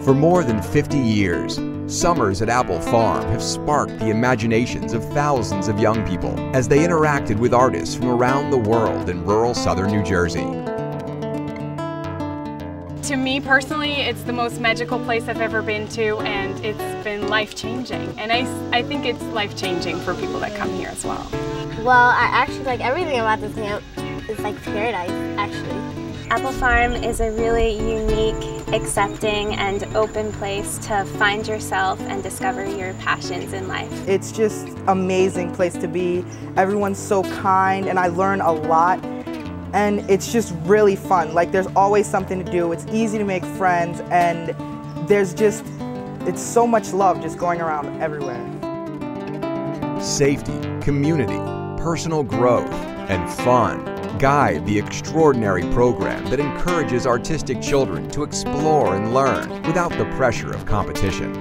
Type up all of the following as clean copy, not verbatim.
For more than 50 years, summers at Appel Farm have sparked the imaginations of thousands of young people as they interacted with artists from around the world in rural southern New Jersey. To me personally, it's the most magical place I've ever been to, and it's been life-changing. And I think it's life-changing for people that come here as well. Well, I actually like everything about this camp. It's like paradise, actually. Appel Farm is a really unique, accepting, and open place to find yourself and discover your passions in life. It's just an amazing place to be. Everyone's so kind, and I learn a lot. And it's just really fun. Like, there's always something to do. It's easy to make friends, and it's so much love just going around everywhere. Safety, community, personal growth, and fun guide the extraordinary program that encourages artistic children to explore and learn without the pressure of competition.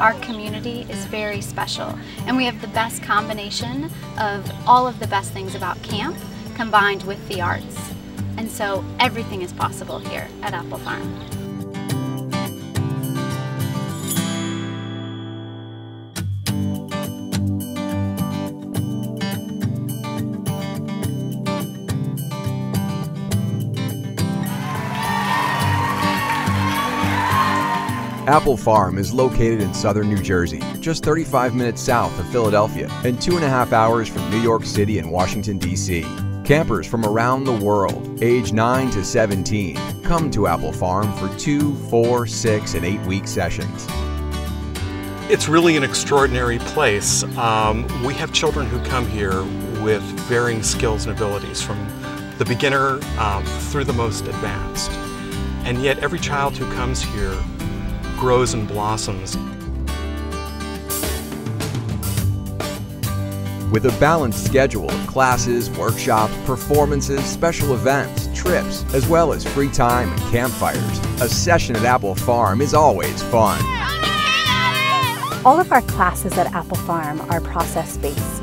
Our community is very special, and we have the best combination of all of the best things about camp combined with the arts. And so everything is possible here at Appel Farm. Appel Farm is located in southern New Jersey, just 35 minutes south of Philadelphia and 2.5 hours from New York City and Washington, D.C. Campers from around the world, age 9 to 17, come to Appel Farm for 2, 4, 6, and 8-week sessions. It's really an extraordinary place. We have children who come here with varying skills and abilities, from the beginner through the most advanced. And yet every child who comes here grows and blossoms. With a balanced schedule of classes, workshops, performances, special events, trips, as well as free time and campfires, a session at Appel Farm is always fun. All of our classes at Appel Farm are process-based.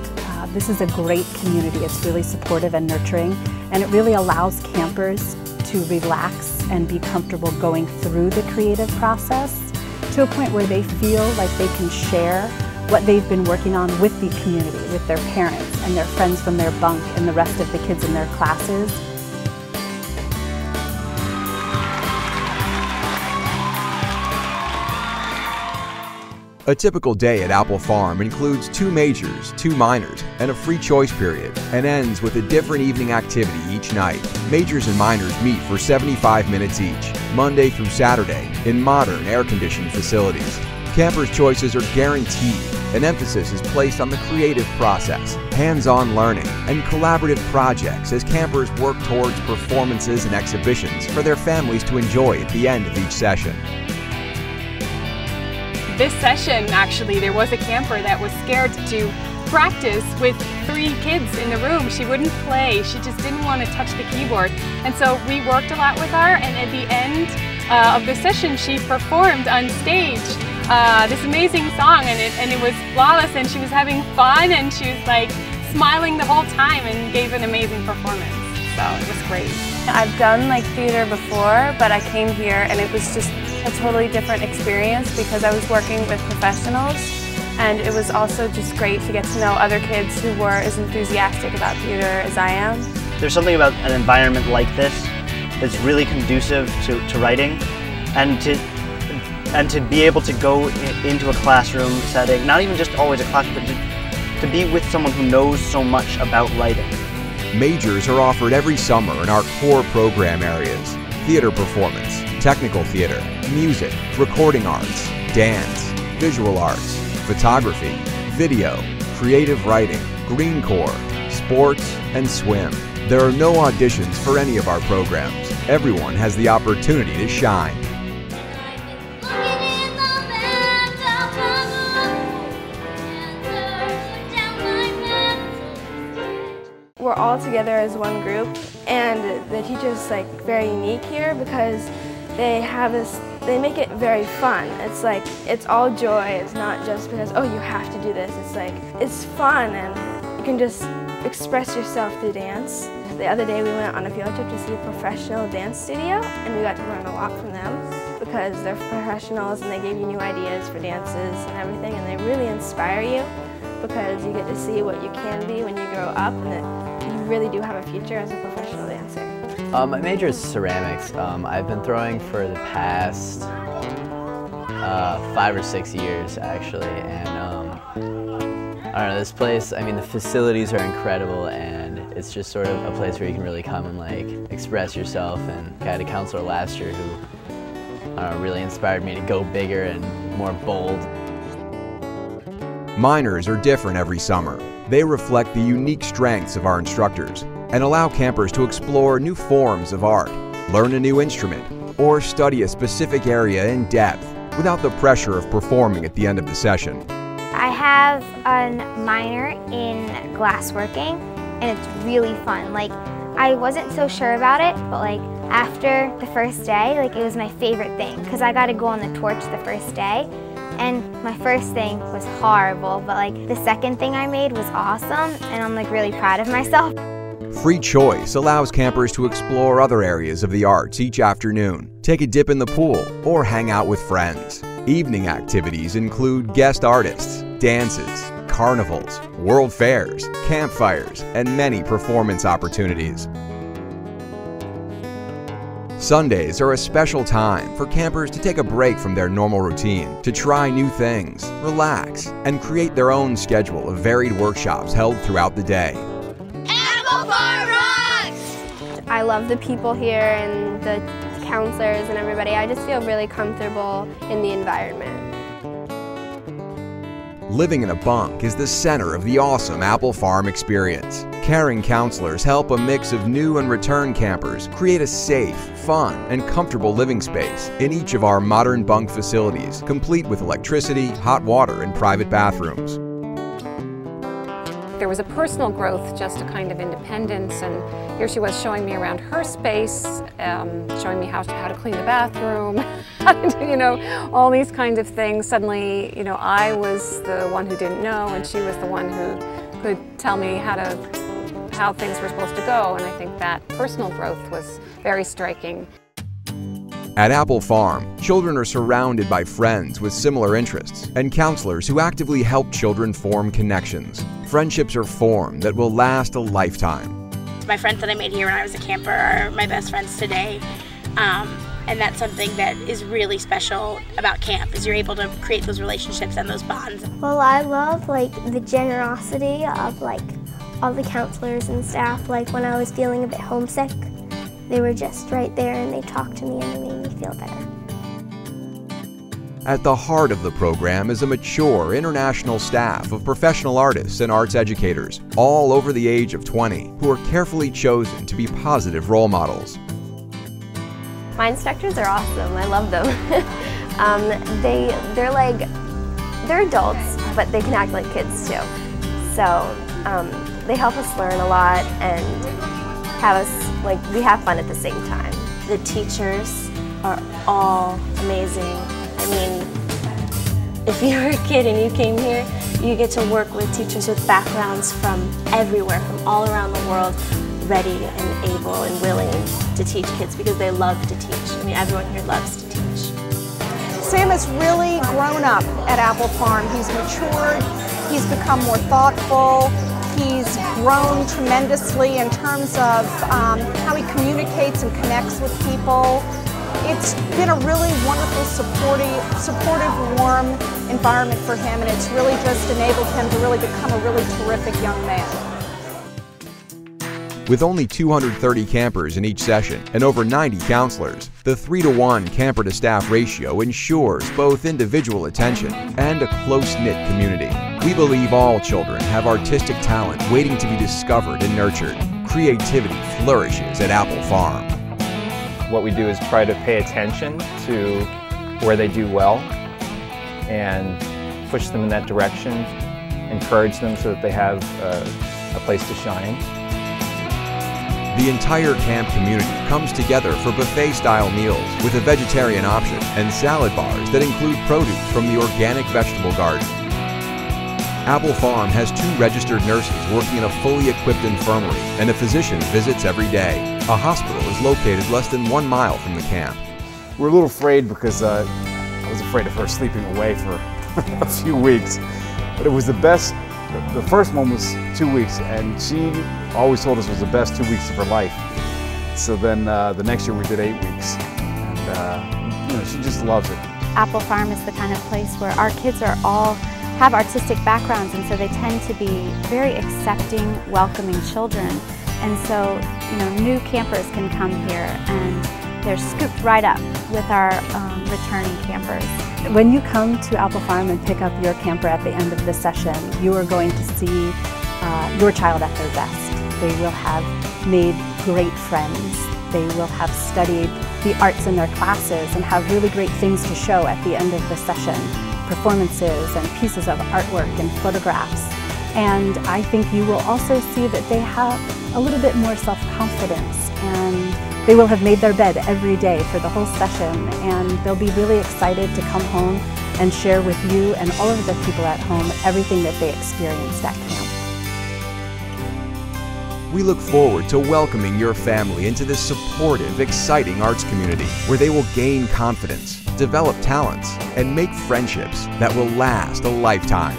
This is a great community. It's really supportive and nurturing, and it really allows campers to relax and be comfortable going through the creative process to a point where they feel like they can share what they've been working on with the community, with their parents and their friends from their bunk and the rest of the kids in their classes. A typical day at Appel Farm includes 2 majors, 2 minors, and a free choice period, and ends with a different evening activity each night. Majors and minors meet for 75 minutes each, Monday through Saturday, in modern air-conditioned facilities. Campers' choices are guaranteed. An emphasis is placed on the creative process, hands-on learning, and collaborative projects as campers work towards performances and exhibitions for their families to enjoy at the end of each session. This session, actually, there was a camper that was scared to practice with 3 kids in the room. She wouldn't play. She just didn't want to touch the keyboard. And so we worked a lot with her, and at the end of the session, she performed on stage this amazing song, and it was flawless, and she was having fun, and she was like smiling the whole time and gave an amazing performance. So it was great. I've done like theater before, but I came here and it was just a totally different experience because I was working with professionals, and it was also just great to get to know other kids who were as enthusiastic about theater as I am. There's something about an environment like this that's really conducive to writing, and to be able to go into a classroom setting, not even just always a classroom, but to be with someone who knows so much about writing. Majors are offered every summer in our core program areas: theater performance, technical theater, music, recording arts, dance, visual arts, photography, video, creative writing, Green Corps, sports, and swim. There are no auditions for any of our programs. Everyone has the opportunity to shine. We're all together as one group, and the teacher's like very unique here because they make it very fun. It's like, it's all joy. It's not just because, oh, you have to do this. It's like, it's fun, and you can just express yourself through dance. The other day we went on a field trip to see a professional dance studio, and we got to learn a lot from them because they're professionals and they give you new ideas for dances and everything, and they really inspire you because you get to see what you can be when you grow up and that you really do have a future as a professional dancer. My major is ceramics. I've been throwing for the past 5 or 6 years actually, and I don't know, this place, I mean the facilities are incredible, and it's just sort of a place where you can really come and like express yourself. And I had a counselor last year who I don't know, really inspired me to go bigger and more bold. Minors are different every summer. They reflect the unique strengths of our instructors and allow campers to explore new forms of art, learn a new instrument, or study a specific area in depth without the pressure of performing at the end of the session. I have a minor in glassworking, and it's really fun. Like, I wasn't so sure about it, but like after the first day, like it was my favorite thing because I got to go on the torch the first day, and my first thing was horrible, but like the second thing I made was awesome, and I'm like really proud of myself. Free choice allows campers to explore other areas of the arts each afternoon, take a dip in the pool, or hang out with friends. Evening activities include guest artists, dances, carnivals, world fairs, campfires, and many performance opportunities. Sundays are a special time for campers to take a break from their normal routine, to try new things, relax, and create their own schedule of varied workshops held throughout the day. Appel Farm rocks! I love the people here and the counselors and everybody. I just feel really comfortable in the environment. Living in a bunk is the center of the awesome Appel Farm experience. Caring counselors help a mix of new and return campers create a safe, fun, and comfortable living space in each of our modern bunk facilities, complete with electricity, hot water, and private bathrooms. There was a personal growth, just a kind of independence, and here she was showing me around her space, showing me how to clean the bathroom, how to do, you know, all these kinds of things. Suddenly, you know, I was the one who didn't know, and she was the one who could tell me how things were supposed to go, and I think that personal growth was very striking. At Appel Farm, children are surrounded by friends with similar interests and counselors who actively help children form connections. Friendships are formed that will last a lifetime. My friends that I made here when I was a camper are my best friends today, and that's something that is really special about camp, is you're able to create those relationships and those bonds. Well, I love like the generosity of like all the counselors and staff. Like when I was feeling a bit homesick, they were just right there and they talked to me and they made me feel better. At the heart of the program is a mature international staff of professional artists and arts educators, all over the age of 20, who are carefully chosen to be positive role models. My instructors are awesome. I love them. They're adults, but they can act like kids too. So they help us learn a lot and have us, we have fun at the same time. The teachers are all amazing. I mean, if you were a kid and you came here, you get to work with teachers with backgrounds from everywhere, from all around the world, ready and able and willing to teach kids because they love to teach. I mean, everyone here loves to teach. Sam has really grown up at Appel Farm. He's matured, he's become more thoughtful, he's grown tremendously in terms of how he communicates and connects with people. It's been a really wonderful, supportive, warm environment for him, and it's really just enabled him to really become a really terrific young man. With only 230 campers in each session and over 90 counselors, the 3-to-1 camper-to-staff ratio ensures both individual attention and a close-knit community. We believe all children have artistic talent waiting to be discovered and nurtured. Creativity flourishes at Appel Farm. What we do is try to pay attention to where they do well and push them in that direction, encourage them so that they have a place to shine. The entire camp community comes together for buffet-style meals with a vegetarian option and salad bars that include produce from the organic vegetable garden. Appel Farm has 2 registered nurses working in a fully equipped infirmary, and a physician visits every day. A hospital is located less than 1 mile from the camp. We're a little afraid because I was afraid of her sleeping away for a few weeks. But it was the best. The first one was 2 weeks, and she always told us it was the best 2 weeks of her life. So then the next year we did 8 weeks, and you know, she just loves it. Appel Farm is the kind of place where our kids are all have artistic backgrounds, and so they tend to be very accepting, welcoming children. And so, you know, new campers can come here and they're scooped right up with our returning campers. When you come to Appel Farm and pick up your camper at the end of the session, you are going to see your child at their best. They will have made great friends. They will have studied the arts in their classes and have really great things to show at the end of the session. Performances and pieces of artwork and photographs. And I think you will also see that they have a little bit more self-confidence, and they will have made their bed every day for the whole session, and they'll be really excited to come home and share with you and all of the people at home everything that they experienced at camp. We look forward to welcoming your family into this supportive, exciting arts community where they will gain confidence, develop talents, and make friendships that will last a lifetime.